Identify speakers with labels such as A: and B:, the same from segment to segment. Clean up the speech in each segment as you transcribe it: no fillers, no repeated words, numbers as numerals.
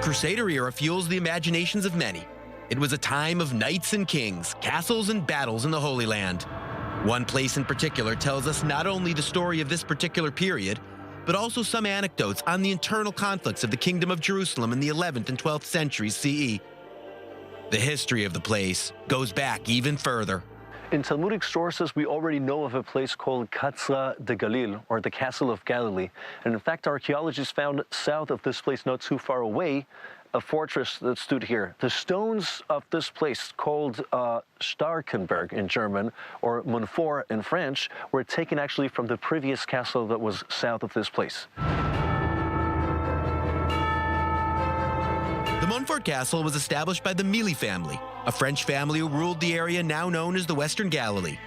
A: Crusader era fuels the imaginations of many. It was a time of knights and kings, castles and battles in the Holy Land. One place in particular tells us not only the story of this particular period, but also some anecdotes on the internal conflicts of the Kingdom of Jerusalem in the 11th and 12th centuries CE. The history of the place goes back even further.
B: In Talmudic sources, we already know of a place called Katzrah de Galeel, or the Castle of Galilee. And in fact, archaeologists found south of this place, not too far away, a fortress that stood here. The stones of this place, called Starkenberg in German, or Montfort in French, were taken actually from the previous castle that was south of this place.
A: The Montfort Castle was established by the Milly family, a French family who ruled the area now known as the Western Galilee.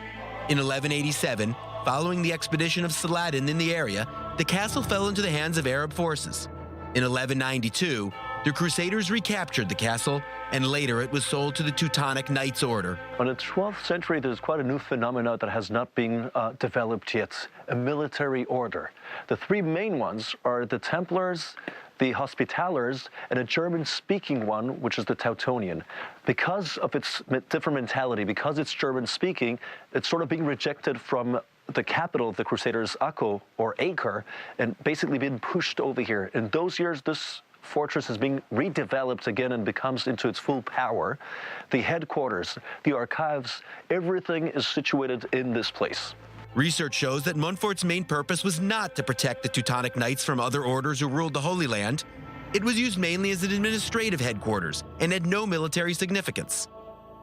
A: In 1187, following the expedition of Saladin in the area, the castle fell into the hands of Arab forces. In 1192, the Crusaders recaptured the castle, and later it was sold to the Teutonic Knights Order.
B: In the 12th century, there's quite a new phenomenon that has not been developed yet, a military order. The three main ones are the Templars, the Hospitallers, and a German-speaking one, which is the Teutonian. Because of its different mentality, because it's German-speaking, it's sort of being rejected from the capital of the Crusaders, Akko, or Acre, and basically been pushed over here. In those years, this fortress is being redeveloped again and becomes into its full power. The headquarters, the archives, everything is situated in this place.
A: Research shows that Montfort's main purpose was not to protect the Teutonic Knights from other orders who ruled the Holy Land. It was used mainly as an administrative headquarters and had no military significance.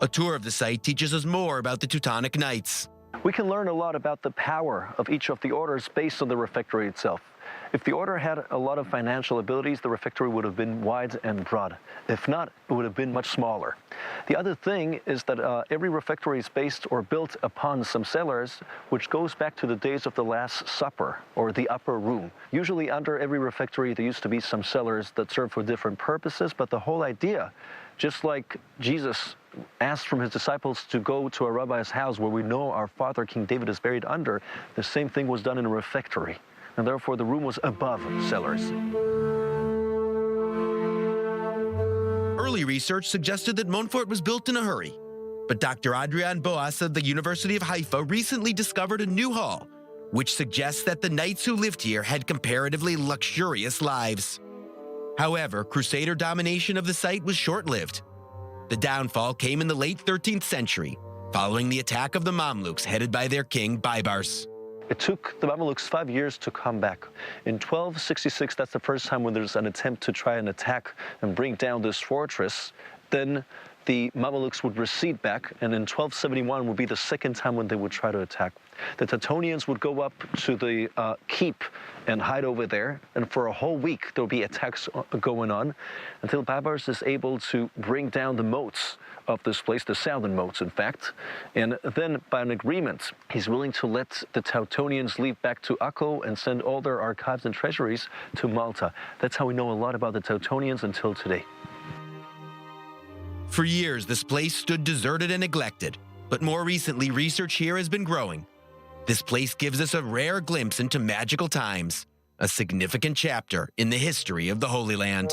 A: A tour of the site teaches us more about the Teutonic Knights.
B: We can learn a lot about the power of each of the orders based on the refectory itself. If the order had a lot of financial abilities, the refectory would have been wide and broad. If not, it would have been much smaller. The other thing is that every refectory is based or built upon some cellars, which goes back to the days of the Last Supper, or the upper room. Usually under every refectory, there used to be some cellars that served for different purposes, but the whole idea, just like Jesus asked from his disciples to go to a rabbi's house where we know our father, King David, is buried under, the same thing was done in a refectory. And therefore the room was above cellars.
A: Early research suggested that Montfort was built in a hurry, but Dr. Adrian Boas of the University of Haifa recently discovered a new hall, which suggests that the knights who lived here had comparatively luxurious lives. However, Crusader domination of the site was short-lived. The downfall came in the late 13th century, following the attack of the Mamluks headed by their king Baibars.
B: It took the Mamelukes 5 years to come back. In 1266, that's the first time when there's an attempt to try and attack and bring down this fortress. Then the Mamelukes would recede back, and in 1271 would be the second time when they would try to attack. The Teutonians would go up to the keep and hide over there, and for a whole week there will be attacks going on until Baibars is able to bring down the moats of this place, the southern moats, in fact. And then, by an agreement, he's willing to let the Teutonians leave back to Akko and send all their archives and treasuries to Malta. That's how we know a lot about the Teutonians until today.
A: For years, this place stood deserted and neglected, but more recently, research here has been growing. This place gives us a rare glimpse into magical times, a significant chapter in the history of the Holy Land.